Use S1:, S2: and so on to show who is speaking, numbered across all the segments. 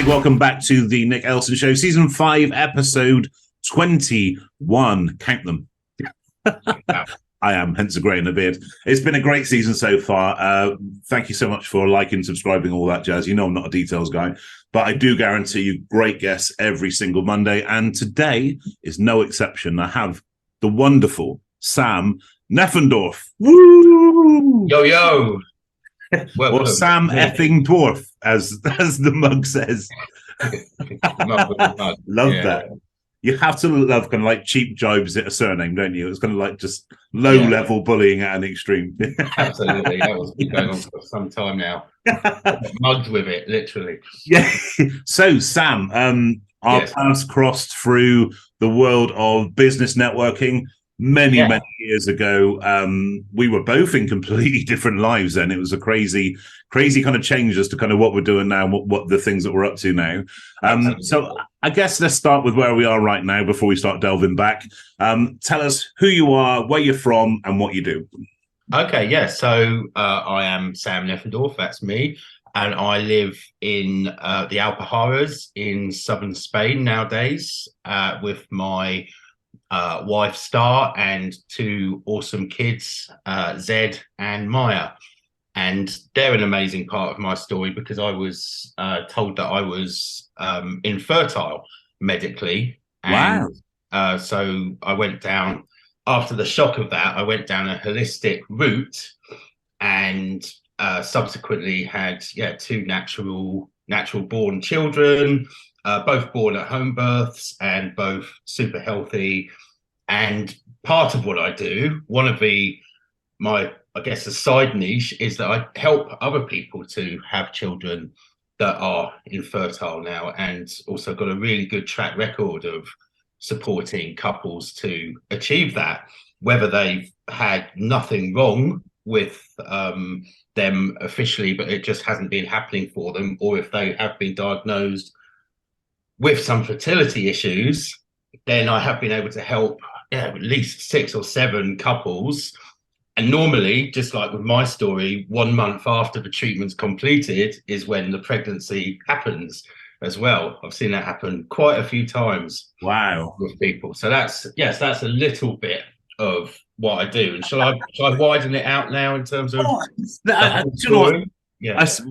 S1: big welcome back to the Nick Elston Show, Season 5, Episode 21. Count them. I am, hence a grey in the beard. It's been a great season so far. Thank you so much for liking, subscribing, all that jazz. You know I'm not a details guy, but I do guarantee you great guests every single Monday, and today is no exception. I have the wonderful Sam Neffendorf. Woo!
S2: Yo, yo!
S1: Or Sam effing Dwarf, as the mug says. Love that. You have to love kind of like cheap jibes at a surname, don't you? It's kind of like just low-level bullying at an extreme.
S2: Absolutely. That was been going on for some time now. Mugged with it, literally.
S1: Yeah. So, Sam, our paths crossed through the world of business networking many years ago. We were both in completely different lives then. It was a crazy kind of change as to kind of what we're doing now, what the things that we're up to now. So I guess let's start with where we are right now before we start delving back. Tell us who you are, where you're from, and what you do.
S2: Okay, yeah. So I am Sam Neffendorf, that's me. And I live in the Alpujarras in southern Spain nowadays with my wife Star and two awesome kids, Zed and Maya. And they're an amazing part of my story because I was told that I was infertile medically. And,
S1: wow.
S2: So I went down, after the shock of that, I went down a holistic route and subsequently had two natural born children, both born at home births and both super healthy. And part of what I do, one of I guess a side niche is that I help other people to have children that are infertile now, and also got a really good track record of supporting couples to achieve that, whether they've had nothing wrong with them officially, but it just hasn't been happening for them, or if they have been diagnosed with some fertility issues, then I have been able to help at least 6 or 7 couples. And normally, just like with my story, 1 month after the treatment's completed is when the pregnancy happens as well. I've seen that happen quite a few times.
S1: Wow.
S2: With people. So that's a little bit of what I do. And shall I widen it out now in terms of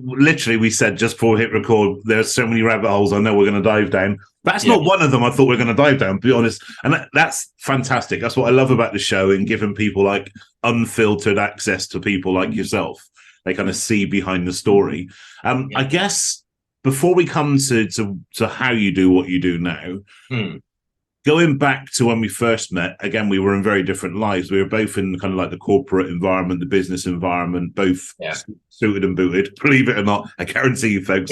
S1: literally, we said just before we hit record, there's so many rabbit holes I know we're going to dive down. That's not one of them I thought we were going to dive down, to be honest. And that's fantastic. That's what I love about the show, and giving people like unfiltered access to people like yourself. They kind of see behind the story. I guess before we come to how you do what you do now, going back to when we first met, again, we were in very different lives. We were both in kind of like the corporate environment, the business environment, both suited and booted. Believe it or not, I guarantee you, folks.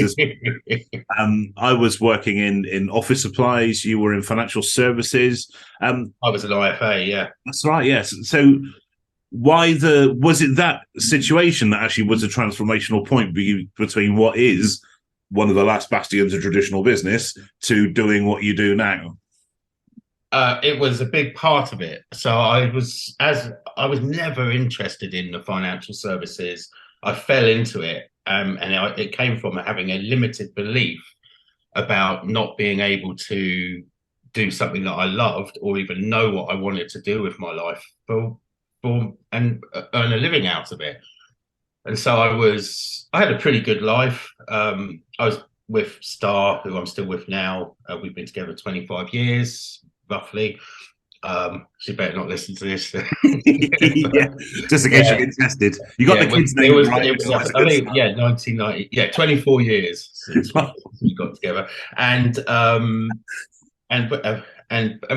S1: I was working in office supplies. You were in financial services. I
S2: was an IFA, yeah.
S1: That's right, yes. So was it that situation that actually was a transformational point between what is one of the last bastions of traditional business to doing what you do now?
S2: It was a big part of it. So I was never interested in the financial services. I fell into it, and it came from having a limited belief about not being able to do something that I loved or even know what I wanted to do with my life and earn a living out of it. And so I had a pretty good life. I was with Star, who I'm still with now. We've been together 25 years. Roughly. She better not listen to this.
S1: Just in case you get tested. You got the kids' name right.
S2: I think 1990. 24 years since we got together, and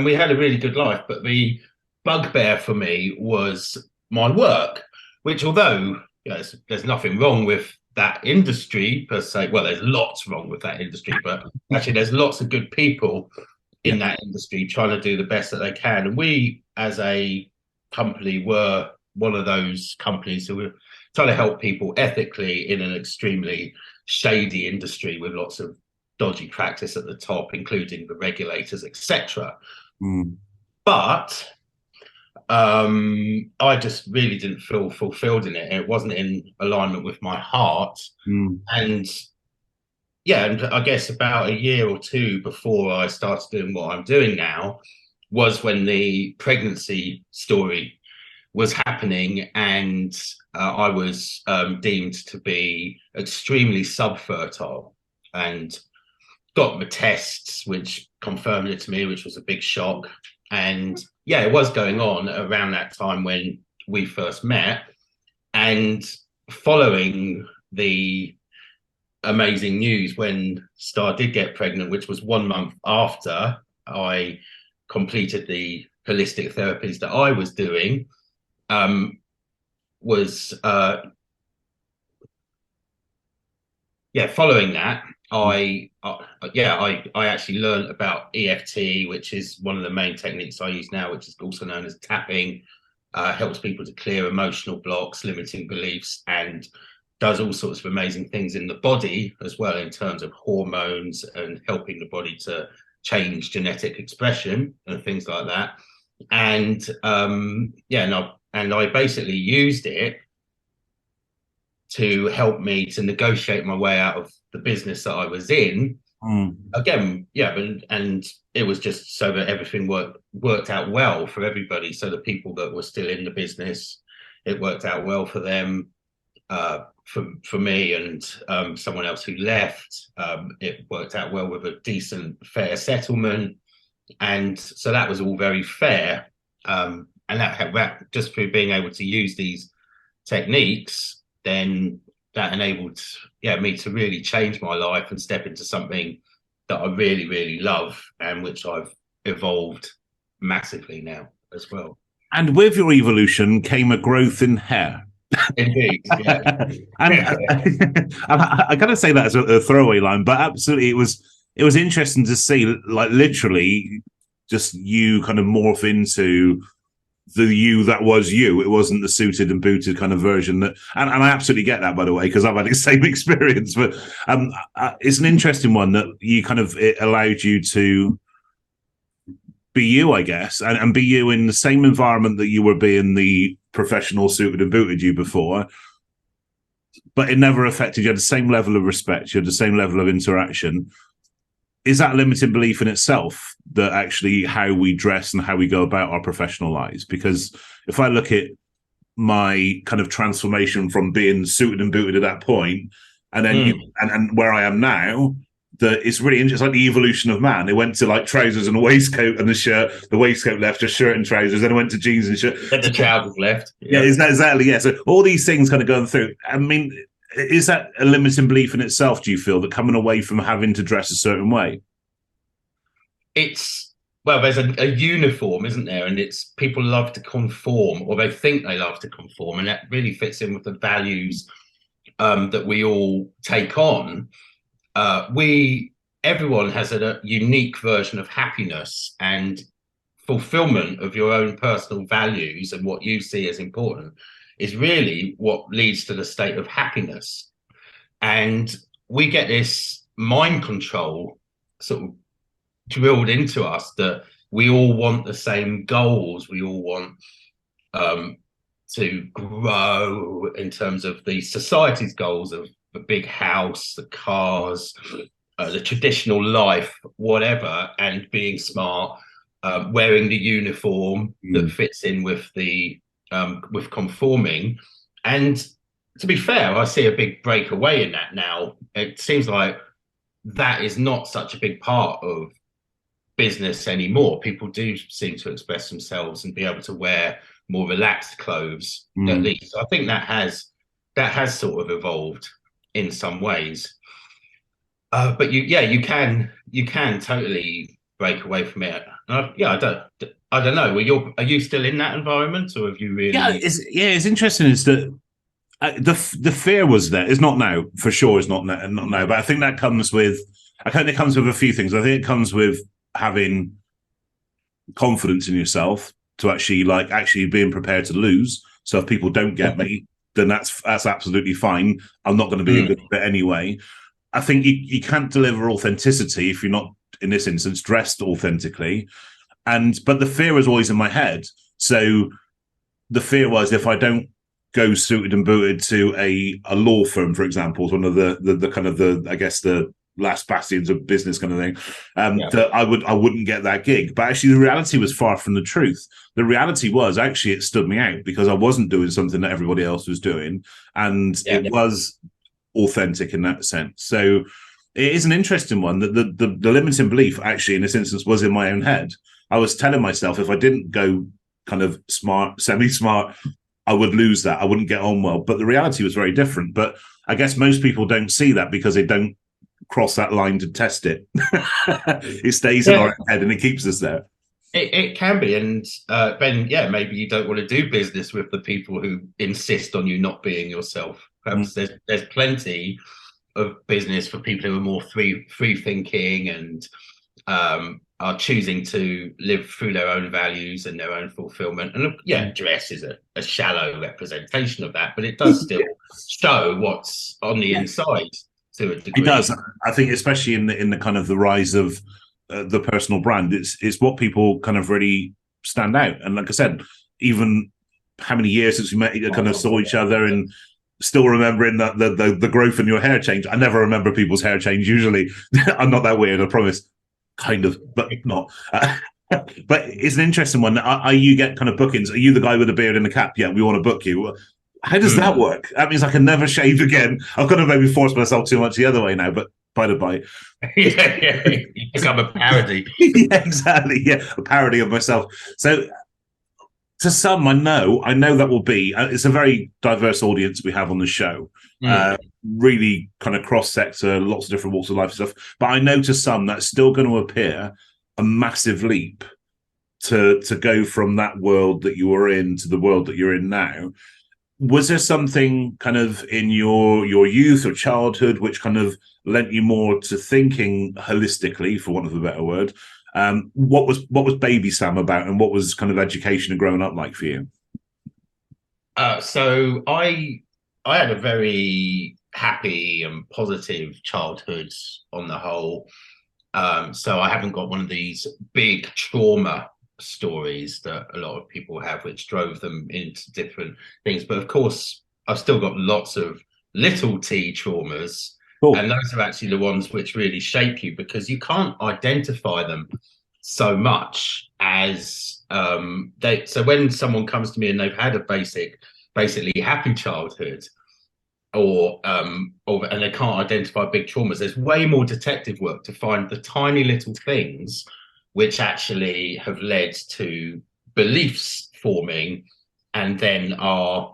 S2: we had a really good life. But the bugbear for me was my work, which, although there's nothing wrong with that industry per se. Well, there's lots wrong with that industry, but actually there's lots of good people in that industry trying to do the best that they can. And we, as a company, were one of those companies who were trying to help people ethically in an extremely shady industry with lots of dodgy practice at the top, including the regulators, etc. But I just really didn't feel fulfilled in it. It wasn't in alignment with my heart. And yeah, and I guess about a year or two before I started doing what I'm doing now was when the pregnancy story was happening, and I was deemed to be extremely subfertile, and got the tests which confirmed it to me, which was a big shock. And yeah, it was going on around that time when we first met. And following the amazing news when Star did get pregnant, which was 1 month after I completed the holistic therapies that I was doing, was following that, I actually learned about EFT, which is one of the main techniques I use now, which is also known as tapping. Helps people to clear emotional blocks, limiting beliefs, and does all sorts of amazing things in the body as well, in terms of hormones and helping the body to change genetic expression and things like that. And I basically used it to help me to negotiate my way out of the business that I was in. Again, and it was just so that everything worked out well for everybody. So the people that were still in the business, it worked out well for them. For me and someone else who left, it worked out well with a decent, fair settlement, and so that was all very fair. And that just through being able to use these techniques, then that enabled me to really change my life and step into something that I really, really love, and which I've evolved massively now as well.
S1: And with your evolution came a growth in hair.
S2: Indeed, yeah.
S1: And I gotta say that as a throwaway line, but absolutely, it was interesting to see, like, literally just you kind of morph into the you that was you. It wasn't the suited and booted kind of version that, and I absolutely get that, by the way, because I've had the same experience. But it's an interesting one that you kind of, it allowed you to be you, I guess, and be you in the same environment that you were being the professional suited and booted you before, but it never affected you. Had the same level of respect, you had the same level of interaction. Is that a limiting belief in itself, that actually how we dress and how we go about our professional lives? Because if I look at my kind of transformation from being suited and booted at that point, and then and where I am now, that it's really interesting. It's like the evolution of man. It went to like trousers and a waistcoat and the shirt. The waistcoat left, just shirt and trousers. Then it went to jeans and shirt.
S2: Then the trousers left.
S1: Yeah, exactly. Yeah. So all these things kind of going through. I mean, is that a limiting belief in itself, do you feel, that coming away from having to dress a certain way?
S2: There's a uniform, isn't there? And it's, people love to conform, or they think they love to conform. And that really fits in with the values that we all take on. Everyone has a unique version of happiness, and fulfillment of your own personal values and what you see as important is really what leads to the state of happiness. And we get this mind control sort of drilled into us that we all want the same goals. We all want to grow in terms of the society's goals of the big house, the cars, the traditional life, whatever, and being smart, wearing the uniform that fits in with the with conforming. And to be fair, I see a big breakaway in that now. It seems like that is not such a big part of business anymore. People do seem to express themselves and be able to wear more relaxed clothes, at least. I think that has sort of evolved in some ways. But you can totally break away from it. I don't know. Are you still in that environment, or have you really?
S1: It's interesting. Is that the fear was there? It's not now, for sure. It's not now. But I think that comes with. I think it comes with a few things. I think it comes with having confidence in yourself, to actually being prepared to lose. So if people don't get me, then that's absolutely fine. I'm not going to be a good fit anyway. I think you can't deliver authenticity if you're not, in this instance, dressed authentically. But the fear is always in my head. So the fear was, if I don't go suited and booted to a law firm, for example, is one of the kind of the, I guess, the last bastions of business kind of thing, that I wouldn't get that gig. But actually, the reality was far from the truth. The reality was actually it stood me out because I wasn't doing something that everybody else was doing, and it was authentic in that sense. So it is an interesting one. That the limiting belief actually in this instance was in my own head. I was telling myself if I didn't go kind of smart, semi-smart, I would lose that. I wouldn't get on well. But the reality was very different. But I guess most people don't see that because they don't cross that line to test it. It stays in our head and it keeps us there.
S2: It can be. And then, maybe you don't want to do business with the people who insist on you not being yourself. Perhaps there's plenty of business for people who are more free thinking and are choosing to live through their own values and their own fulfillment. And dress is a shallow representation of that, but it does still show what's on the inside to a degree.
S1: It does. I think, especially in the kind of the rise of the personal brand, it's what people kind of really stand out. And like I said, even how many years since we met, kind of saw each other, and still remembering that the growth in your hair change. I never remember people's hair change. Usually, I'm not that weird, I promise. Kind of, but not. But it's an interesting one. Are you get kind of bookings? Are you the guy with the beard and the cap? Yeah, we want to book you. How does that work? That means I can never shave again. I've got to maybe force myself too much the other way now, but by the by.
S2: You become a parody.
S1: Yeah, exactly. Yeah, a parody of myself. So to some, I know that will be, it's a very diverse audience we have on the show. Really kind of cross-sector, lots of different walks of life and stuff. But I know to some that's still going to appear a massive leap to go from that world that you were in to the world that you're in now. Was there something kind of in your youth or childhood which kind of lent you more to thinking holistically, for want of a better word? What was Baby Sam about, and what was kind of education and growing up like for you?
S2: So I had a very happy and positive childhood on the whole. So I haven't got one of these big trauma stories that a lot of people have, which drove them into different things. But of course, I've still got lots of little t traumas. Cool. And those are actually the ones which really shape you, because you can't identify them so much as so when someone comes to me and they've had a basically happy childhood, or and they can't identify big traumas, there's way more detective work to find the tiny little things which actually have led to beliefs forming and then are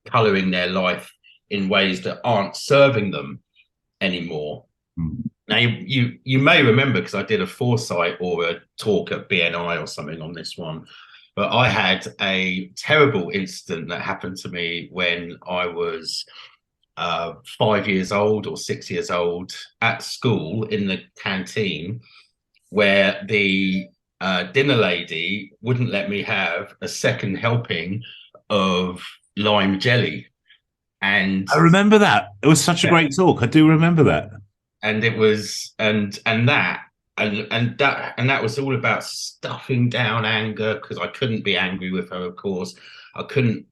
S2: colouring their life in ways that aren't serving them anymore. Now, you may remember, because I did a foresight or a talk at BNI or something on this one, but I had a terrible incident that happened to me when I was 5 years old or 6 years old at school in the canteen, where the dinner lady wouldn't let me have a second helping of lime jelly. And
S1: I remember that. It was such a great talk. I do remember that.
S2: And it was and that was all about stuffing down anger, because I couldn't be angry with her, of course. I couldn't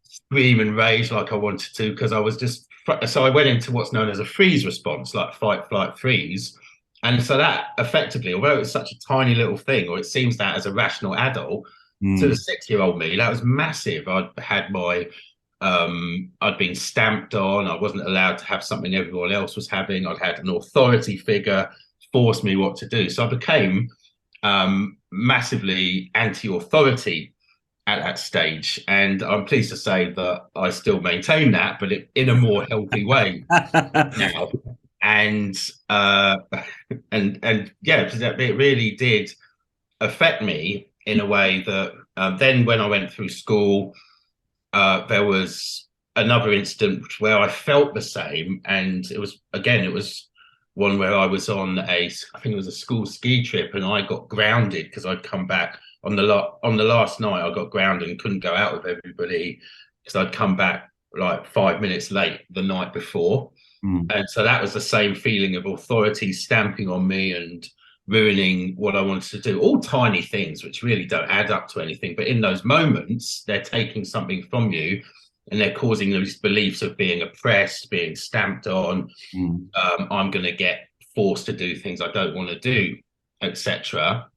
S2: scream and rage like I wanted to, because I was just, so I went into what's known as a freeze response, like fight, flight, freeze. And so that effectively, although it was such a tiny little thing, or it seems that as a rational adult, to the 6-year-old me, that was massive. I'd had my I'd been stamped on. I wasn't allowed to have something everyone else was having. I'd had an authority figure force me what to do. So I became massively anti-authority at that stage. And I'm pleased to say that I still maintain that, but in a more healthy way now. And it really did affect me in a way that then when I went through school, there was another incident where I felt the same, and it was one where I was on I think it was a school ski trip, and I got grounded because I'd come back on the last night. I got grounded and couldn't go out with everybody because I'd come back like 5 minutes late the night before. And so that was the same feeling of authority stamping on me and ruining what I wanted to do. All tiny things which really don't add up to anything, but in those moments they're taking something from you and they're causing these beliefs of being oppressed, being stamped on. I'm going to get forced to do things I don't want to do, etc.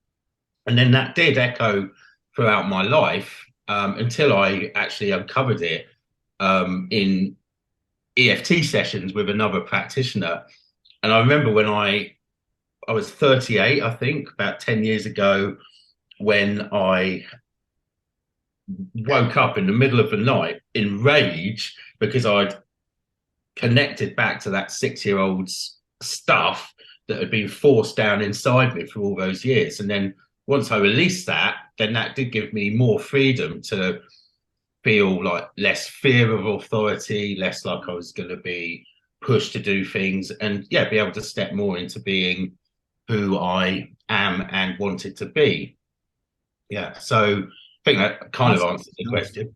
S2: And then that did echo throughout my life until I actually uncovered it in EFT sessions with another practitioner. And I remember when I was 38, I think, about 10 years ago, when I woke up in the middle of the night in rage because I'd connected back to that 6-year-old's stuff that had been forced down inside me for all those years. And then once I released that, then that did give me more freedom to feel like less fear of authority, less like I was going to be pushed to do things, and be able to step more into being who I am and wanted to be. So I think that kind of answers the question.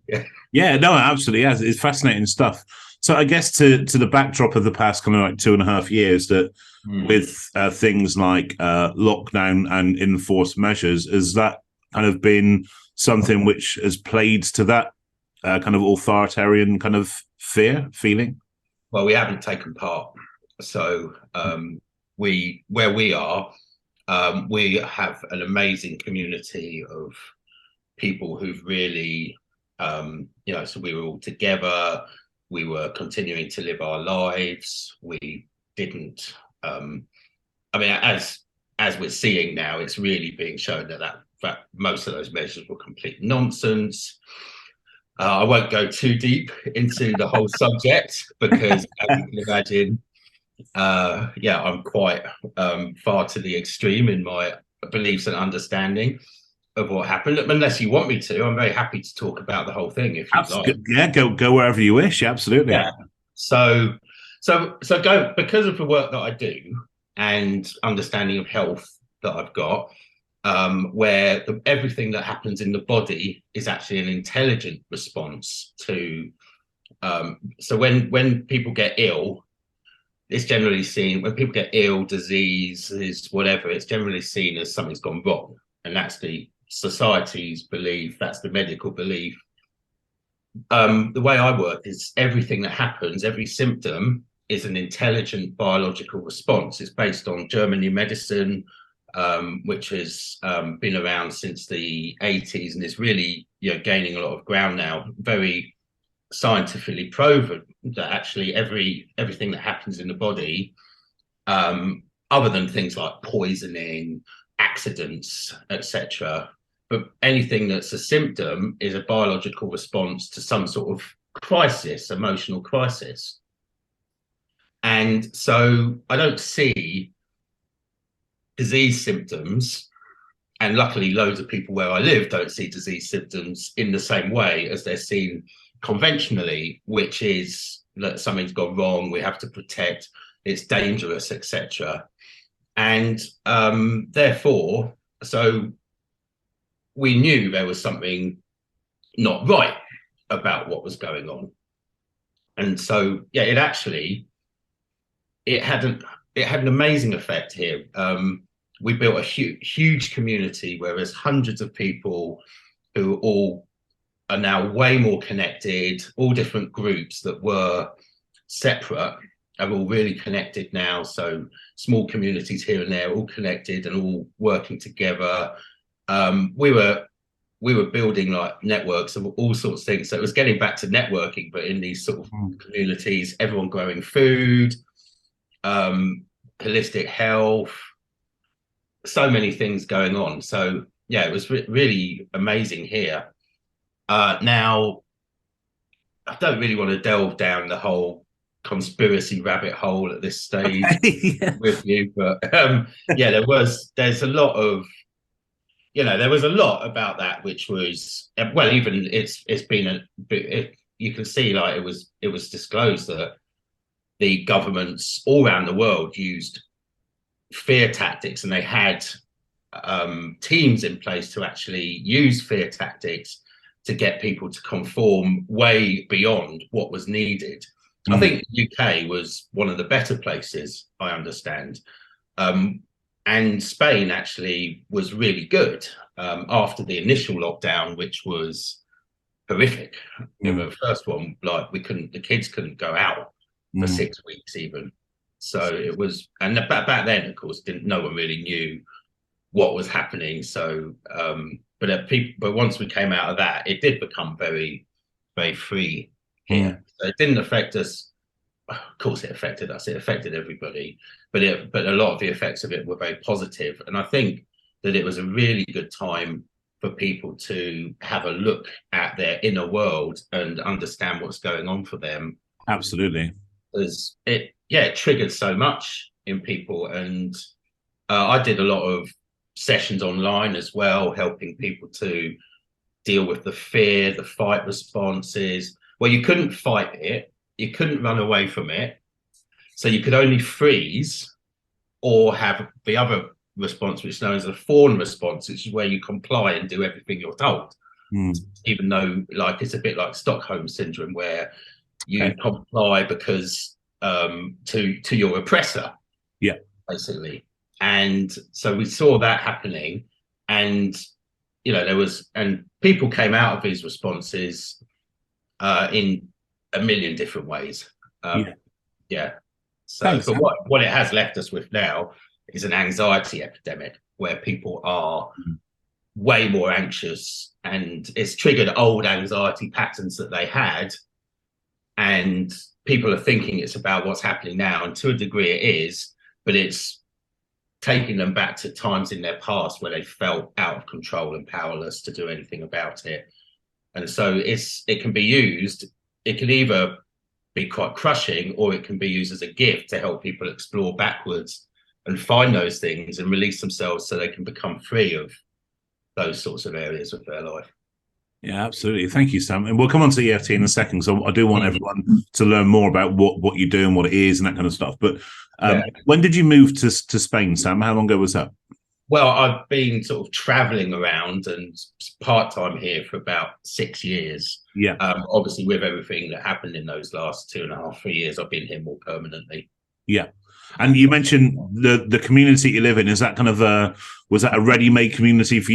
S1: Yeah, no, absolutely. Yes, it's fascinating stuff. So I guess to the backdrop of the past kind of like 2.5 years, that with things like lockdown and enforced measures, has that kind of been something which has played to that kind of authoritarian kind of feeling?
S2: Well, we haven't taken part. So where we are, we have an amazing community of people who've really, so we were all together. We were continuing to live our lives. We didn't, as we're seeing now, it's really being shown that most of those measures were complete nonsense. I won't go too deep into the whole subject because, as you can imagine, I'm quite far to the extreme in my beliefs and understanding of what happened. Unless you want me to, I'm very happy to talk about the whole thing if you'd like.
S1: Yeah, go wherever you wish. Absolutely.
S2: Yeah. So go, because of the work that I do and understanding of health that I've got, where everything that happens in the body is actually an intelligent response to. So when people get ill, it's generally seen, when people get ill, diseases, whatever, it's generally seen as something's gone wrong. And that's the society's belief, that's the medical belief. The way I work is everything that happens, every symptom is an intelligent biological response. It's based on German new medicine, which has been around since the 80s and is really gaining a lot of ground now. Very scientifically proven that actually everything that happens in the body, other than things like poisoning, accidents, etc., but anything that's a symptom is a biological response to some sort of crisis, emotional crisis. And so I don't see disease symptoms, and luckily loads of people where I live don't see disease symptoms in the same way as they're seen conventionally, which is that something's gone wrong, we have to protect, it's dangerous, etc. And therefore, so we knew there was something not right about what was going on. And so it had an amazing effect here. We built a huge community where there's hundreds of people who all are now way more connected. All different groups that were separate are all really connected now. So small communities here and there, all connected and all working together. We were building like networks of all sorts of things. So it was getting back to networking, but in these sort of communities, everyone growing food, holistic health, so many things going on. So it was really amazing here. Now, I don't really want to delve down the whole conspiracy rabbit hole at this stage with you, but there's a lot of, there was a lot about that, which was, even it's been a bit, you can see like it was disclosed that the governments all around the world used fear tactics, and they had teams in place to actually use fear tactics to get people to conform way beyond what was needed. I think the UK was one of the better places, I understand. And Spain actually was really good after the initial lockdown, which was horrific. The first one, like the kids couldn't go out for 6 weeks even. So it was, and back then, of course, no one really knew what was happening. So, but once we came out of that, it did become very, very free here. So it didn't affect us. Of course, it affected us. It affected everybody, but a lot of the effects of it were very positive. And I think that it was a really good time for people to have a look at their inner world and understand what's going on for them.
S1: Absolutely.
S2: Because it triggered so much in people. And I did a lot of sessions online as well, helping people to deal with the fear, the fight responses. Well, you couldn't fight it. You couldn't run away from it. So you could only freeze or have the other response, which is known as a fawn response, which is where you comply and do everything you're told. Even though, like, it's a bit like Stockholm syndrome, where you comply because to your oppressor, basically. And so we saw that happening, and and people came out of these responses in a million different ways. So, but what it has left us with now is an anxiety epidemic, where people are way more anxious, and it's triggered old anxiety patterns that they had, and people are thinking it's about what's happening now, and to a degree it is, but it's taking them back to times in their past where they felt out of control and powerless to do anything about it. And so it can be used, it can either be quite crushing, or it can be used as a gift to help people explore backwards and find those things and release themselves so they can become free of those sorts of areas of their life.
S1: Yeah, absolutely. Thank you, Sam. And we'll come on to EFT in a second. So I do want everyone to learn more about what you do and what it is and that kind of stuff. But when did you move to Spain, Sam? How long ago was that?
S2: Well, I've been sort of traveling around and part-time here for about 6 years.
S1: Yeah.
S2: Obviously, with everything that happened in those last 2.5, 3 years, I've been here more permanently.
S1: Yeah. And you mentioned the community you live in. Is that kind of was that a ready-made community for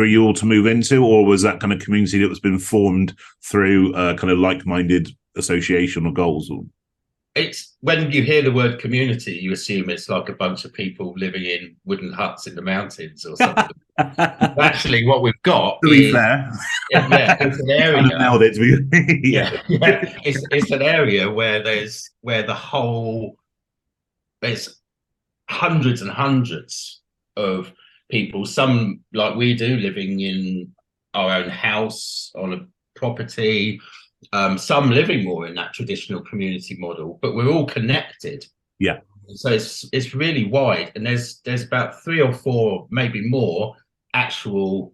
S1: you all to move into, or was that kind of community that was been formed through kind of like-minded association or goals? Or?
S2: It's when you hear the word community, you assume it's like a bunch of people living in wooden huts in the mountains or something. Actually, what we've got
S1: to be fair,
S2: it's an area.
S1: Kind of nailed it.
S2: It's an area where there's hundreds and hundreds of people, some like we do, living in our own house on a property, some living more in that traditional community model, but we're all connected.
S1: Yeah.
S2: So it's really wide, and there's about 3 or 4, maybe more, actual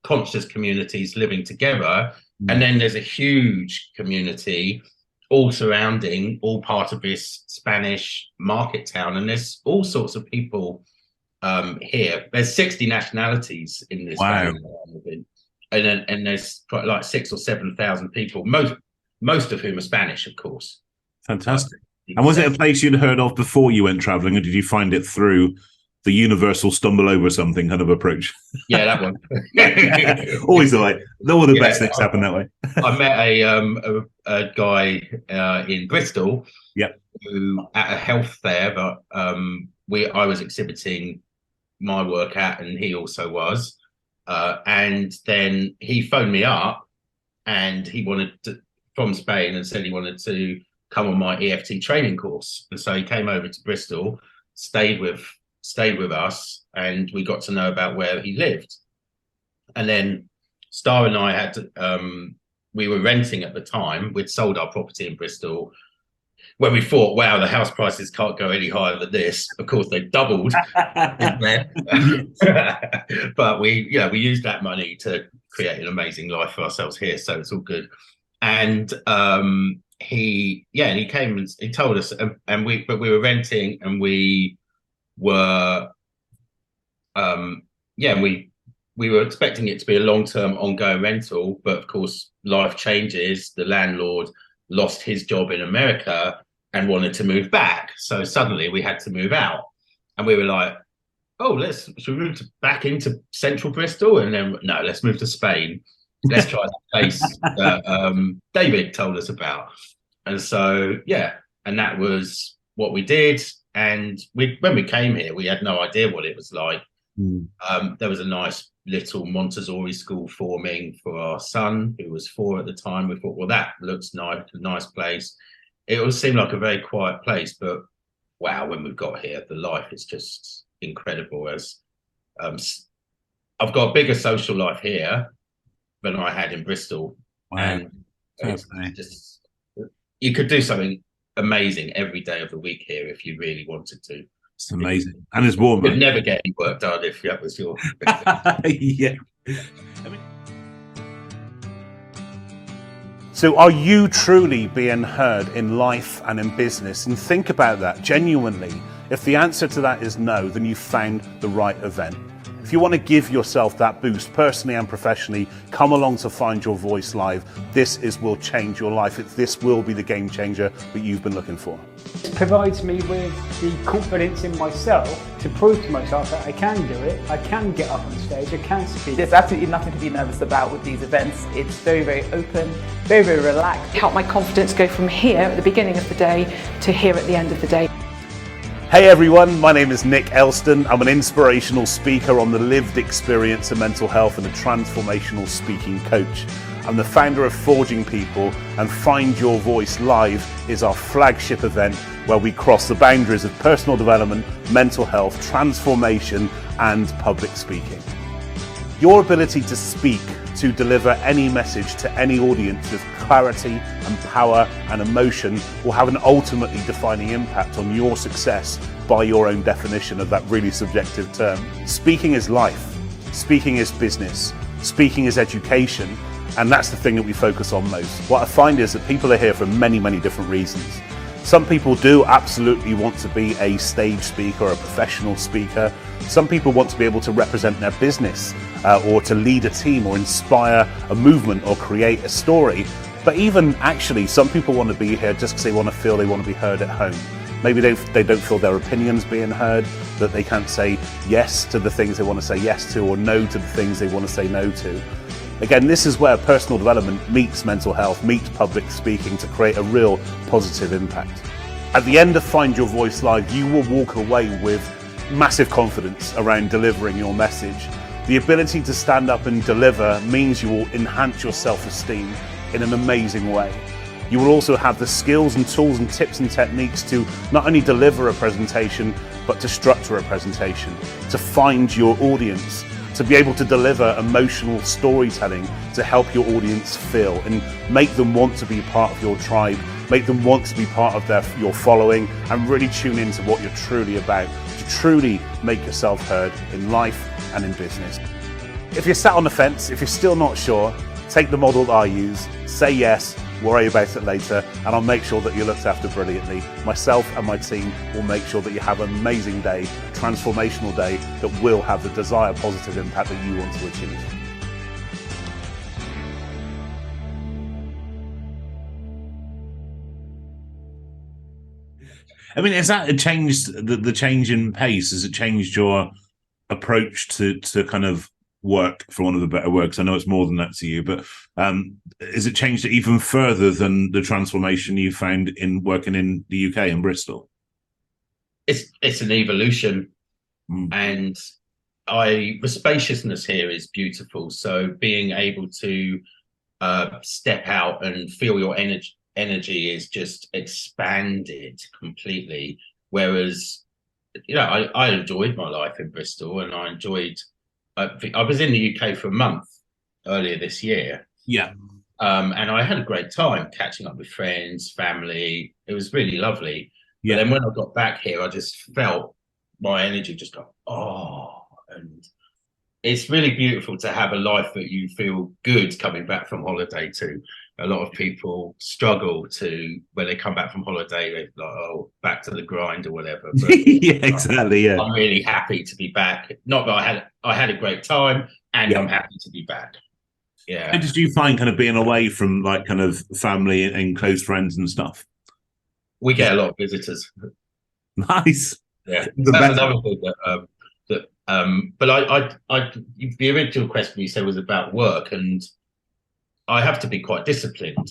S2: conscious communities living together, and then there's a huge community all surrounding, all part of this Spanish market town. And there's all sorts of people here. There's 60 nationalities in this town I live in. And there's like 6,000 or 7,000 people, most of whom are Spanish, of course.
S1: Fantastic. And was it a place you'd heard of before you went traveling, or did you find it through the universal stumble over something kind of approach?
S2: Yeah, that one.
S1: Always the way. All the best things happen that way.
S2: I met a guy in Bristol, who at a health fair that I was exhibiting my work at, and he also was. And then he phoned me up, and he wanted from Spain, and said he wanted to come on my EFT training course. And so he came over to Bristol, stayed with us, and we got to know about where he lived. And then Star and I had we were renting at the time. We'd sold our property in Bristol when we thought, wow, the house prices can't go any higher than this. Of course, they've doubled. But we used that money to create an amazing life for ourselves here, so it's all good. And he came and he told us, and we were renting, and we were we were expecting it to be a long-term ongoing rental, but of course life changes. The landlord lost his job in America and wanted to move back, so suddenly we had to move out. And we were like, oh, should we move back into central Bristol? And then no, let's move to Spain. let's try that place that David told us about. And so, yeah, and that was what we did. And when we came here, we had no idea what it was like. There was a nice little Montessori school forming for our son, who was 4 at the time. We thought, well, that looks nice, a nice place. It all seemed like a very quiet place, but wow, when we got here, the life is just incredible. As I've got a bigger social life here than I had in Bristol.
S1: Wow.
S2: And it's just, you could do something amazing every day of the week here if you really wanted to.
S1: It's amazing. And it's warm.
S2: You'd never get any work done if that was your...
S1: Yeah.
S3: So are you truly being heard in life and in business? And think about that genuinely. If the answer to that is no, then you've found the right event. If you want to give yourself that boost personally and professionally, come along to Find Your Voice Live. This will change your life. This will be the game changer that you've been looking for.
S4: It provides me with the confidence in myself to prove to myself that I can do it, I can get up on stage, I can speak.
S5: There's absolutely nothing to be nervous about with these events. It's very, very open, very, very relaxed.
S6: Help my confidence go from here at the beginning of the day to here at the end of the day.
S3: Hey everyone, my name is Nick Elston. I'm an inspirational speaker on the lived experience of mental health and a transformational speaking coach. I'm the founder of Forging People, and Find Your Voice Live is our flagship event where we cross the boundaries of personal development, mental health, transformation, and public speaking. Your ability to speak, to deliver any message to any audience with clarity and power and emotion will have an ultimately defining impact on your success by your own definition of that really subjective term. Speaking is life, speaking is business, speaking is education, and that's the thing that we focus on most. What I find is that people are here for many, many different reasons. Some people do absolutely want to be a stage speaker or a professional speaker. Some people want to be able to represent their business or to lead a team or inspire a movement or create a story. But even actually, some people want to be here just because they want to be heard at home. Maybe they don't feel their opinions being heard, that they can't say yes to the things they want to say yes to or no to the things they want to say no to. Again, this is where personal development meets mental health, meets public speaking to create a real positive impact. At the end of Find Your Voice Live, you will walk away with massive confidence around delivering your message. The ability to stand up and deliver means you will enhance your self-esteem in an amazing way. You will also have the skills and tools and tips and techniques to not only deliver a presentation, but to structure a presentation, to find your audience, to be able to deliver emotional storytelling to help your audience feel and make them want to be part of your tribe, make them want to be part of your following, and really tune into what you're truly about, to truly make yourself heard in life and in business. If you're sat on the fence, if you're still not sure, take the model that I use, say yes, worry about it later, and I'll make sure that you're looked after brilliantly. Myself and my team will make sure that you have an amazing day, transformational day that will have the desired positive impact that you want to achieve.
S1: I mean, has that changed the change in pace? Has it changed your approach to kind of work, for want of a better word? Because I know it's more than that to you, but has it changed it even further than the transformation you found in working in the UK in Bristol?
S2: It's an evolution, and the spaciousness here is beautiful. So being able to step out and feel your energy is just expanded completely. Whereas, I enjoyed my life in Bristol, and I was in the UK for a month earlier this year.
S1: Yeah.
S2: And I had a great time catching up with friends, family. It was really lovely.
S1: Yeah.
S2: But then when I got back here, I just felt my energy just go, and it's really beautiful to have a life that you feel good coming back from holiday to. A lot of people struggle to, when they come back from holiday, they're like, back to the grind or whatever. But
S1: yeah, exactly. Yeah.
S2: I'm really happy to be back. Not that I had a great time, and I'm happy to be back. Yeah.
S1: And did you find kind of being away from like kind of family and close friends and stuff?
S2: We get a lot of visitors.
S1: Nice.
S2: Yeah. That's another thing but the original question you said was about work, and I have to be quite disciplined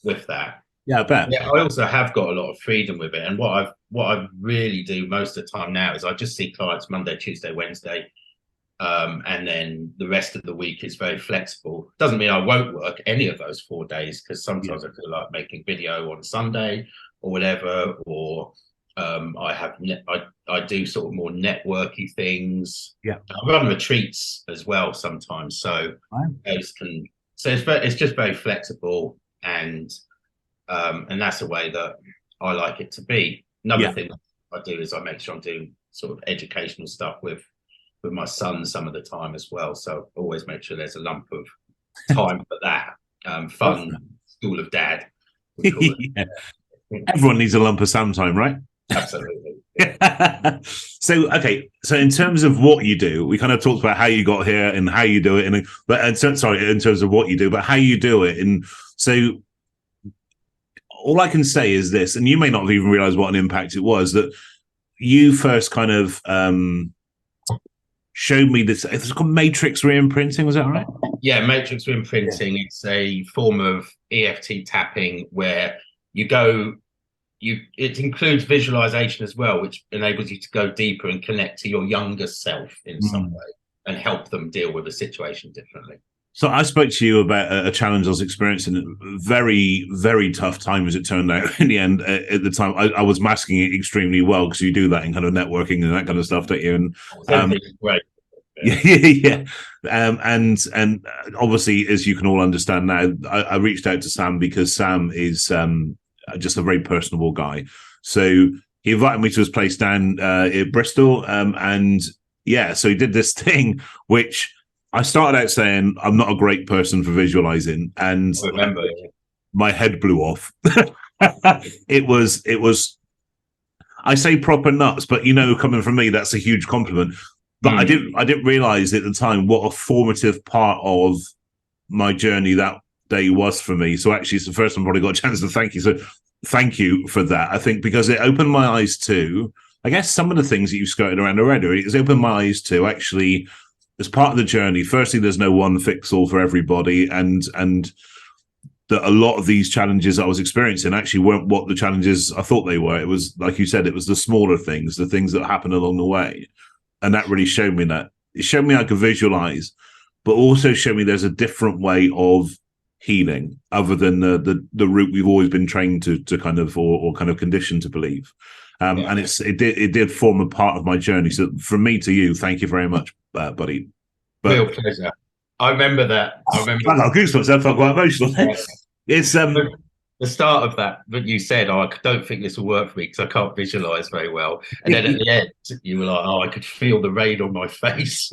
S2: with that.
S1: Yeah, I bet.
S2: Yeah, I also have got a lot of freedom with it. And what I really do most of the time now is I just see clients Monday, Tuesday, Wednesday. And then the rest of the week is very flexible. Doesn't mean I won't work any of those 4 days, because sometimes I feel like making video on Sunday or whatever, or I do sort of more networky things.
S1: Yeah,
S2: I run retreats as well sometimes, so it's just very flexible, and that's the way that I like it to be. Another thing I do is I make sure I'm doing sort of educational stuff with my son some of the time as well. So always make sure there's a lump of time for that. Fun School of Dad.
S1: Yeah. Everyone needs a lump of Sam time, right?
S2: Absolutely.
S1: So in terms of what you do, we kind of talked about how you got here and how you do it, in terms of what you do, but how you do it. And so all I can say is this, and you may not have even realized what an impact it was, that you first kind of showed me this. It's called matrix re-imprinting, was that right?
S2: Yeah, matrix re-imprinting. Yeah. It's a form of EFT tapping where it includes visualization as well, which enables you to go deeper and connect to your younger self in some way and help them deal with a situation differently.
S1: So I spoke to you about a challenge I was experiencing. Very, very tough time, as it turned out. In the end, at the time, I was masking it extremely well, because you do that in kind of networking and that kind of stuff, don't you? And
S2: great.
S1: Yeah. And obviously, as you can all understand now, I reached out to Sam because Sam is just a very personable guy. So he invited me to his place down in Bristol, and so he did this thing which I started out saying I'm not a great person for visualizing, and
S2: I remember
S1: my head blew off. It was I say proper nuts, but coming from me, that's a huge compliment. But I didn't realize at the time what a formative part of my journey that day was for me. So actually, it's the first time I probably got a chance to thank you. So thank you for that. I think because it opened my eyes to, I guess, some of the things that you skirted around already. It's opened my eyes to actually, as part of the journey, firstly, there's no one fix all for everybody, and that a lot of these challenges I was experiencing actually weren't what the challenges I thought they were. It was, like you said, it was the smaller things, the things that happened along the way. And that really showed me that. It showed me I could visualize, but also showed me there's a different way of healing other than the route we've always been trained to kind of, or kind of conditioned to believe. And it did form a part of my journey. So from me to you, thank you very much, buddy.
S2: Real pleasure. I remember that. I
S1: got goosebumps. I felt quite emotional.
S2: Yeah.
S1: It's
S2: the start of that you said, I don't think this will work for me because I can't visualize very well. And then at the end, you were like, I could feel the rain on my face.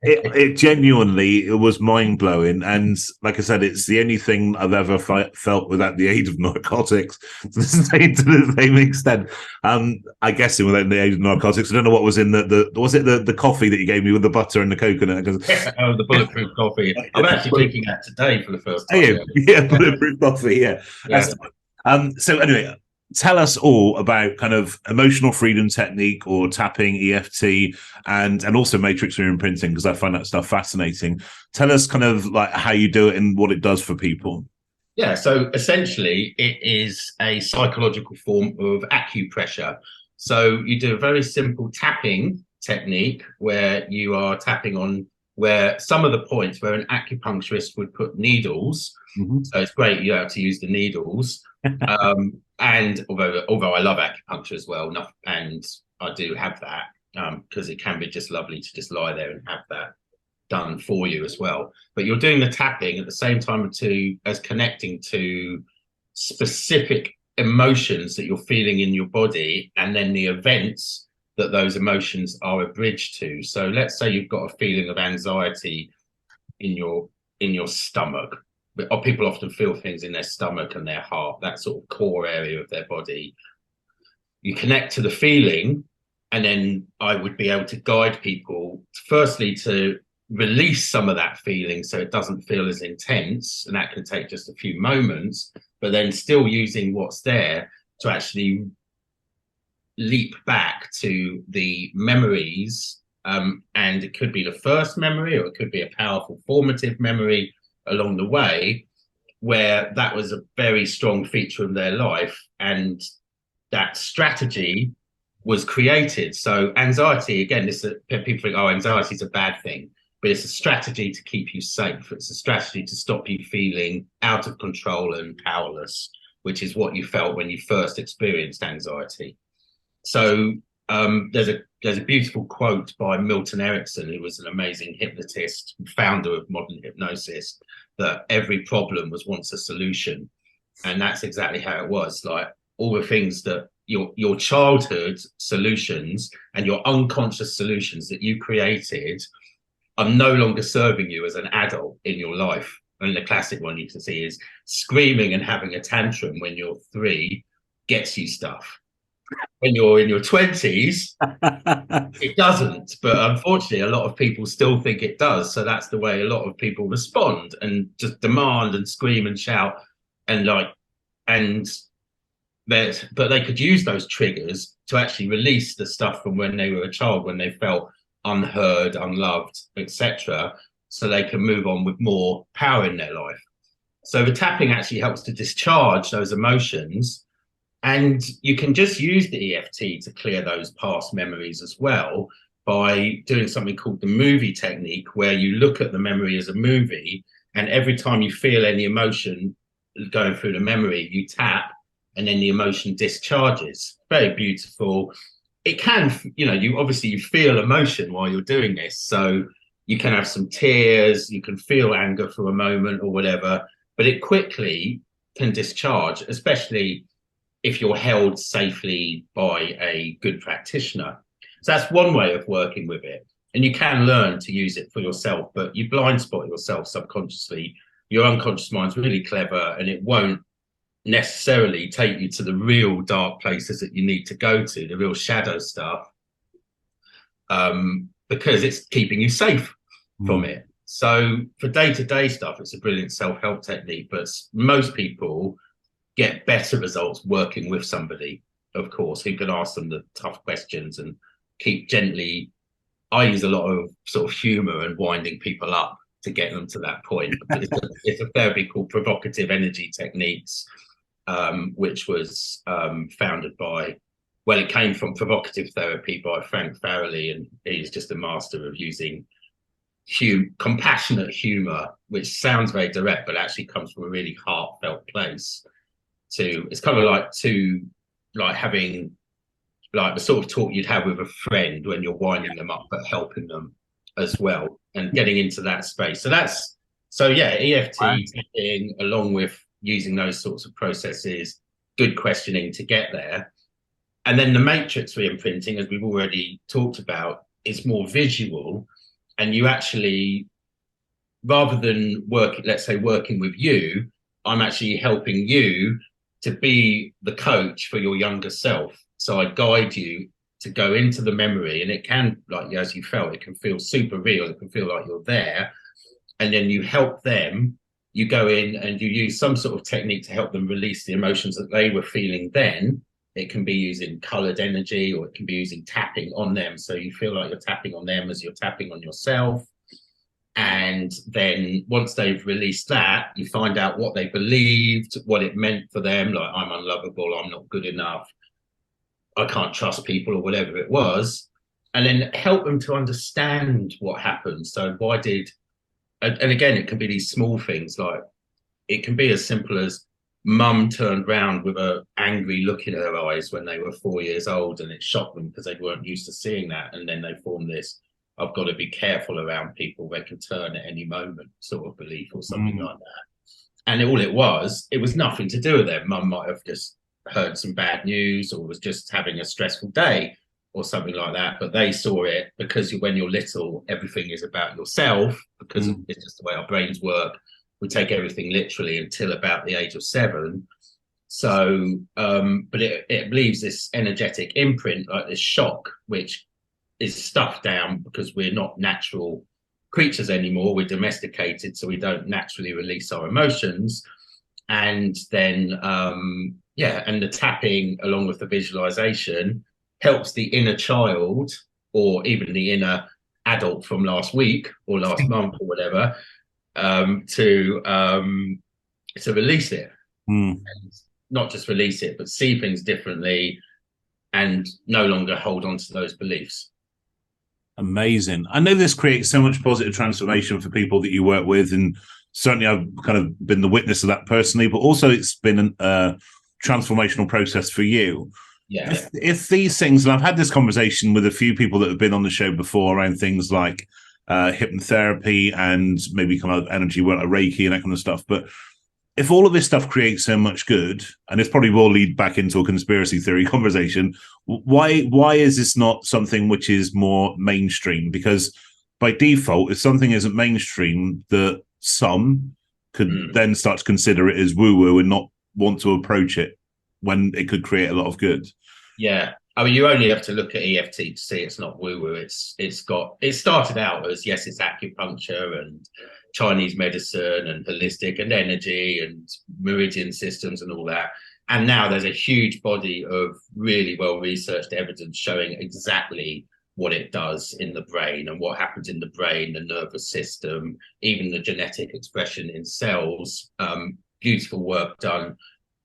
S1: It genuinely, it was mind blowing. And like I said, it's the only thing I've ever felt without the aid of narcotics to the same extent. I guess without the aid of narcotics. I don't know what was in the coffee that you gave me with the butter and the coconut.
S2: The bulletproof coffee. I'm actually drinking that today for the first time.
S1: Yeah, bulletproof coffee. Yeah. So anyway, tell us all about kind of emotional freedom technique or tapping, EFT, and also matrix re-imprinting, because I find that stuff fascinating. Tell us kind of like how you do it and what it does for people.
S2: Yeah, so essentially it is a psychological form of acupressure. So you do a very simple tapping technique where you are tapping on where some of the points where an acupuncturist would put needles. So it's great you have to use the needles. And although I love acupuncture as well, and I do have that because it can be just lovely to just lie there and have that done for you as well. But you're doing the tapping at the same time as connecting to specific emotions that you're feeling in your body, and then the events that those emotions are a bridge to. So let's say you've got a feeling of anxiety in your stomach. People often feel things in their stomach and their heart, that sort of core area of their body. You connect to the feeling, and then I would be able to guide people, firstly, to release some of that feeling so it doesn't feel as intense, and that can take just a few moments, but then still using what's there to actually leap back to the memories. And it could be the first memory, or it could be a powerful formative memory along the way where that was a very strong feature of their life, and that strategy was created. So anxiety, again, people think, oh, anxiety is a bad thing, but it's a strategy to keep you safe. It's a strategy to stop you feeling out of control and powerless, which is what you felt when you first experienced anxiety. So there's a beautiful quote by Milton Erickson, who was an amazing hypnotist, founder of modern hypnosis, that every problem was once a solution. And that's exactly how it was. Like, all the things that your childhood solutions and your unconscious solutions that you created are no longer serving you as an adult in your life. And the classic one you can see is screaming and having a tantrum when you're 3 gets you stuff. When you're in your 20s, it doesn't. But unfortunately, a lot of people still think it does. So that's the way a lot of people respond and just demand and scream and shout but they could use those triggers to actually release the stuff from when they were a child, when they felt unheard, unloved, etc., so they can move on with more power in their life. So the tapping actually helps to discharge those emotions, and you can just use the EFT to clear those past memories as well by doing something called the movie technique, where you look at the memory as a movie, and every time you feel any emotion going through the memory, you tap, and then the emotion discharges. Very beautiful. It can, you feel emotion while you're doing this. So you can have some tears, you can feel anger for a moment or whatever, but it quickly can discharge, especially if you're held safely by a good practitioner. So that's one way of working with it. And you can learn to use it for yourself, but you blind spot yourself subconsciously. Your unconscious mind's really clever, and it won't necessarily take you to the real dark places that you need to go to, the real shadow stuff, because it's keeping you safe from it. So for day-to-day stuff, it's a brilliant self-help technique, but most people get better results working with somebody, of course, who can ask them the tough questions and keep gently. I use a lot of sort of humor and winding people up to get them to that point. It's a therapy called provocative energy techniques, which was founded by, it came from provocative therapy by Frank Farrelly, and he's just a master of using compassionate humor, which sounds very direct, but actually comes from a really heartfelt place. It's kind of like having like the sort of talk you'd have with a friend when you're winding them up, but helping them as well, and getting into that space. EFT tapping, along with using those sorts of processes, good questioning to get there. And then the matrix re-imprinting, as we've already talked about, is more visual, and you actually, rather than working with you, I'm actually helping you to be the coach for your younger self. So I guide you to go into the memory, and it can, like as you felt, it can feel super real, it can feel like you're there, and then you help them. You go in and you use some sort of technique to help them release the emotions that they were feeling then. It can be using colored energy, or it can be using tapping on them. So you feel like you're tapping on them as you're tapping on yourself. And then once they've released that, you find out what they believed, what it meant for them, like I'm unlovable, I'm not good enough, I can't trust people, or whatever it was. And then help them to understand what happened. So and again, it can be these small things, like it can be as simple as mum turned round with an angry look in her eyes when they were 4 years old, and it shocked them because they weren't used to seeing that. And then they formed this, I've got to be careful around people, they can turn at any moment sort of belief, or something like that. And all it was nothing to do with them. Mum might have just heard some bad news, or was just having a stressful day or something like that, but they saw it because when you're little, everything is about yourself, because it's just the way our brains work. We take everything literally until about the age of 7. So but it leaves this energetic imprint, like this shock, which is stuffed down because we're not natural creatures anymore. We're domesticated, so we don't naturally release our emotions. And then and the tapping along with the visualization helps the inner child, or even the inner adult from last week or last month or whatever, to release it.
S1: Mm.
S2: And not just release it, but see things differently and no longer hold on to those beliefs.
S1: Amazing. I know this creates so much positive transformation for people that you work with, and certainly I've kind of been the witness of that personally, but also it's been a transformational process for you.
S2: Yeah.
S1: If these things, and I've had this conversation with a few people that have been on the show before around things like hypnotherapy and maybe kind of energy work, like Reiki and that kind of stuff, but if all of this stuff creates so much good, and this probably will lead back into a conspiracy theory conversation, why is this not something which is more mainstream? Because by default, if something isn't mainstream, that some could then start to consider it as woo-woo and not want to approach it when it could create a lot of good.
S2: Yeah. I mean, you only have to look at EFT to see it's not woo-woo. It started out as, yes, it's acupuncture and Chinese medicine and holistic and energy and meridian systems and all that. And now there's a huge body of really well-researched evidence showing exactly what it does in the brain and what happens in the brain, the nervous system, even the genetic expression in cells. Beautiful work done.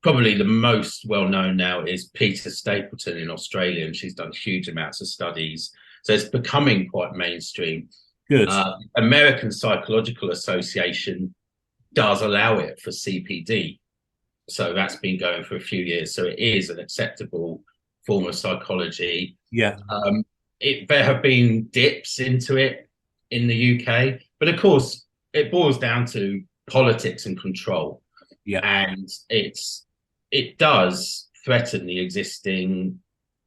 S2: Probably the most well-known now is Peter Stapleton in Australia, and she's done huge amounts of studies. So it's becoming quite mainstream.
S1: Good.
S2: American Psychological Association does allow it for CPD. So that's been going for a few years. So it is an acceptable form of psychology.
S1: Yeah.
S2: There have been dips into it in the UK, but of course it boils down to politics and control.
S1: Yeah.
S2: And it does threaten the existing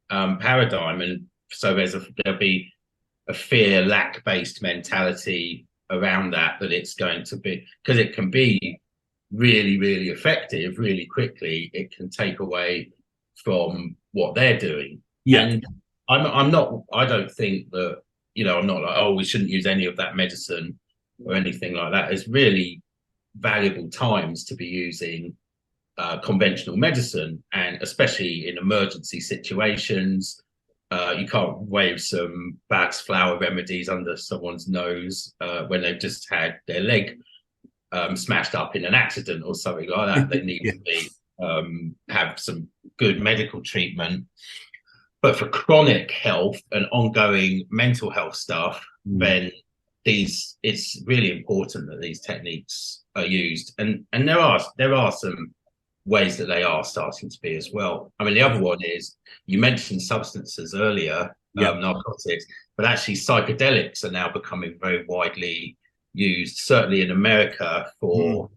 S2: paradigm. And so there'll be a fear lack-based mentality around that it's going to be, because it can be really, really effective really quickly. It can take away from what they're doing.
S1: Yeah.
S2: And I don't think that, I'm not like, oh, we shouldn't use any of that medicine or anything like that. It's really valuable times to be using conventional medicine, and especially in emergency situations. You can't wave some Bach's flower remedies under someone's nose when they've just had their leg smashed up in an accident or something like that. They need to be have some good medical treatment. But for chronic health and ongoing mental health stuff, then it's really important that these techniques are used. And there are some ways that they are starting to be as well. I mean, the other one is, you mentioned substances earlier, narcotics, but actually psychedelics are now becoming very widely used, certainly in America, for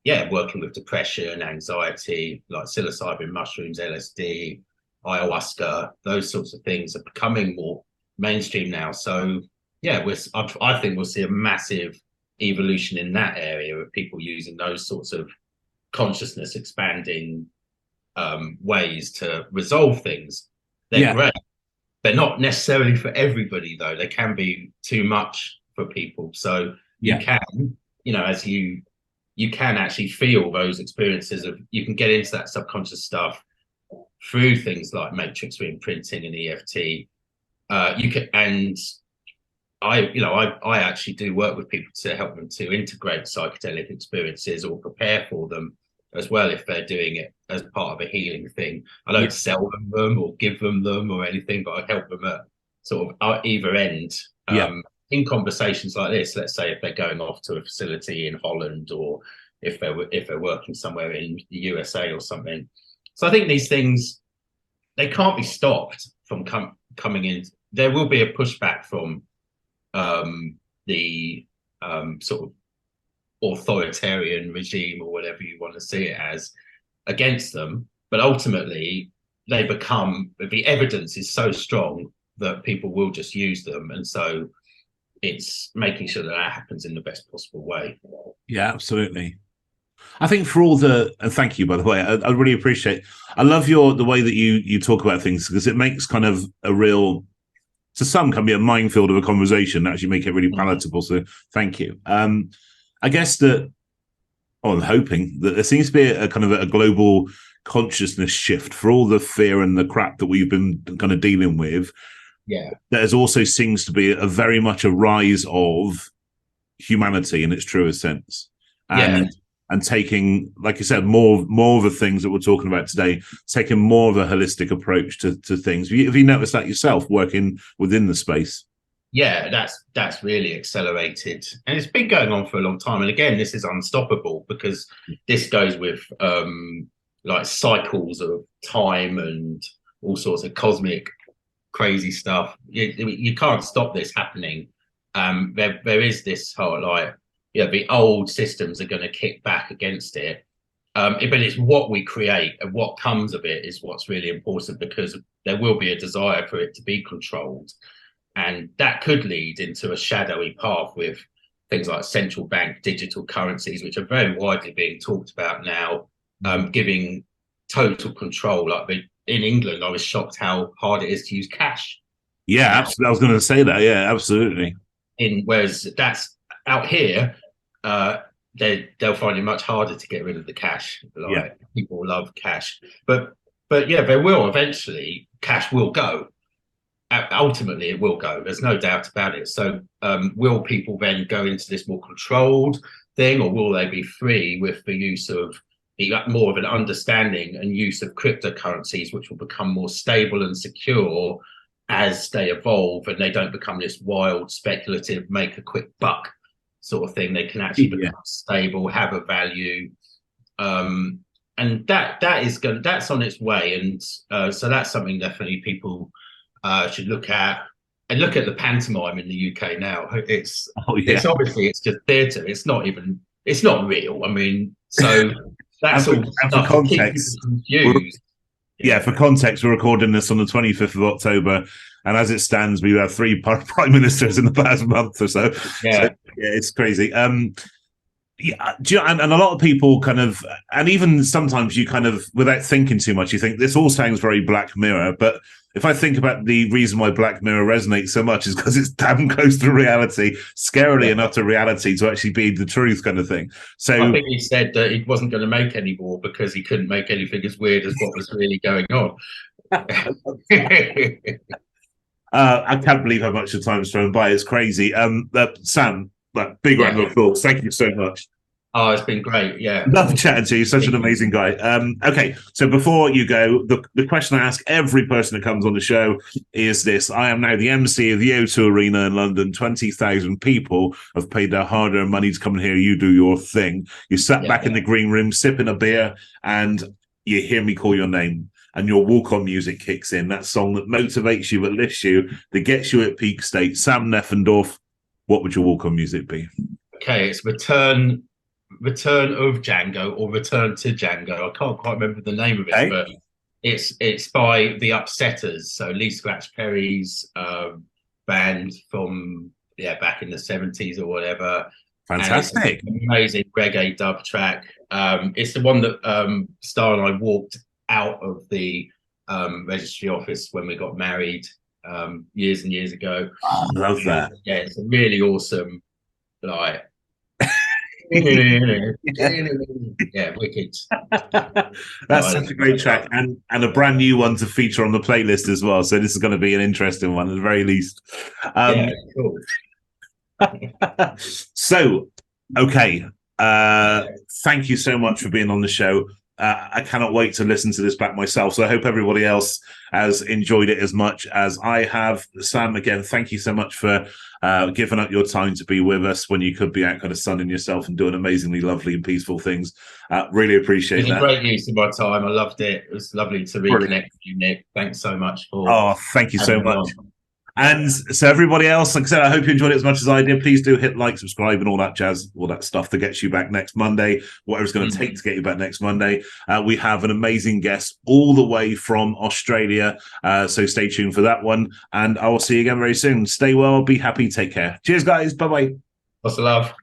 S2: working with depression, anxiety, like psilocybin mushrooms, LSD, ayahuasca. Those sorts of things are becoming more mainstream now. So I think we'll see a massive evolution in that area of people using those sorts of consciousness expanding ways to resolve things. They're great. They're not necessarily for everybody, though. They can be too much for people. So you can, as you can actually feel those experiences of, you can get into that subconscious stuff through things like matrix re-imprinting and EFT. You can, and I actually do work with people to help them to integrate psychedelic experiences or prepare for them as well, if they're doing it as part of a healing thing. I don't sell them or give them or anything, but I help them at sort of either end. In conversations like this, let's say if they're going off to a facility in Holland, or if they're working somewhere in the USA or something. So I think these things, they can't be stopped from coming in. There will be a pushback from the sort of authoritarian regime, or whatever you want to see it as, against them. But ultimately, the evidence is so strong that people will just use them. And so it's making sure that happens in the best possible way.
S1: Yeah, absolutely. I think for all and thank you, by the way, I really appreciate, I love the way that you talk about things, because it makes kind of a real, to some can be a minefield of a conversation, actually make it really palatable. So thank you. I guess I'm hoping that there seems to be a kind of a global consciousness shift for all the fear and the crap that we've been kind of dealing with.
S2: Yeah.
S1: There's also seems to be a very much a rise of humanity in its truest sense.
S2: Yeah.
S1: And taking, like you said, more of the things that we're talking about today, taking more of a holistic approach to things. Have you noticed that yourself working within the space?
S2: Yeah, that's really accelerated, and it's been going on for a long time. And again, this is unstoppable because this goes with like cycles of time and all sorts of cosmic crazy stuff. You can't stop this happening. There is this whole like, the old systems are going to kick back against it. But it's what we create and what comes of it is what's really important, because there will be a desire for it to be controlled. And that could lead into a shadowy path with things like central bank digital currencies, which are very widely being talked about now, giving total control. Like in England, I was shocked how hard it is to use cash.
S1: Yeah, absolutely. I was going to say that. Yeah, absolutely.
S2: Whereas that's out here, they'll find it much harder to get rid of the cash. Like people love cash, but yeah, there will eventually cash will go. Ultimately, it will go. There's no doubt about it. So, will people then go into this more controlled thing, or will they be free with the use of more of an understanding and use of cryptocurrencies, which will become more stable and secure as they evolve, and they don't become this wild, speculative, make a quick buck sort of thing? They can actually become stable, have a value, and that's on its way. And so that's something definitely people should look at, and look at the pantomime in the UK now. It's obviously it's just theatre. It's not real. I mean, so that's all stuff
S1: for context. For context, we're recording this on the 25th of October, and as it stands, we have 3 prime ministers in the past month or so.
S2: Yeah,
S1: it's crazy. And a lot of people kind of, and even sometimes you kind of, without thinking too much, you think this all sounds very Black Mirror. But if I think about the reason why Black Mirror resonates so much is because it's damn close to reality, scarily enough to reality to actually be the truth kind of thing. So
S2: I think he said that he wasn't going to make any more because he couldn't make anything as weird as what was really going on.
S1: I can't believe how much the time's thrown by. It's crazy. Sam, big round of applause. Thank you so much.
S2: Oh, it's been great. Yeah.
S1: Love chatting to you. Such an amazing guy. Okay, so before you go, the question I ask every person that comes on the show is this. I am now the MC of the O2 Arena in London. 20,000 people have paid their hard-earned money to come and hear you do your thing. You sat back in the green room, sipping a beer, and you hear me call your name. And your walk-on music kicks in. That song that motivates you, that lifts you, that gets you at peak state. Sam Neffendorf, what would your walk-on music be?
S2: Okay, it's Return of Django, or Return to Django. I can't quite remember the name of it, but it's by the Upsetters. So Lee Scratch Perry's band from back in the 70s or whatever.
S1: Fantastic.
S2: Amazing reggae dub track. It's the one that Star and I walked out of the registry office when we got married years and years ago.
S1: Oh, I love that.
S2: Yeah, it's a really awesome, like wicked.
S1: That's such a great track, and a brand new one to feature on the playlist as well. So this is going to be an interesting one at the very least.
S2: Cool.
S1: So, okay. Thank you so much for being on the show. I cannot wait to listen to this back myself. So I hope everybody else has enjoyed it as much as I have. Sam, again, thank you so much for giving up your time to be with us when you could be out kind of sunning yourself and doing amazingly lovely and peaceful things. Really appreciate that.
S2: It was a great use of my time. I loved it. It was lovely to reconnect with you, Nick. Thanks so much for.
S1: Oh, thank you so much. And so everybody else, like I said, I hope you enjoyed it as much as I did. Please do hit like, subscribe, and all that jazz, all that stuff that gets you back next Monday, whatever it's going to take to get you back next Monday. We have an amazing guest all the way from Australia, so stay tuned for that one. And I will see you again very soon. Stay well, be happy, take care. Cheers, guys. Bye-bye.
S2: Lots of love.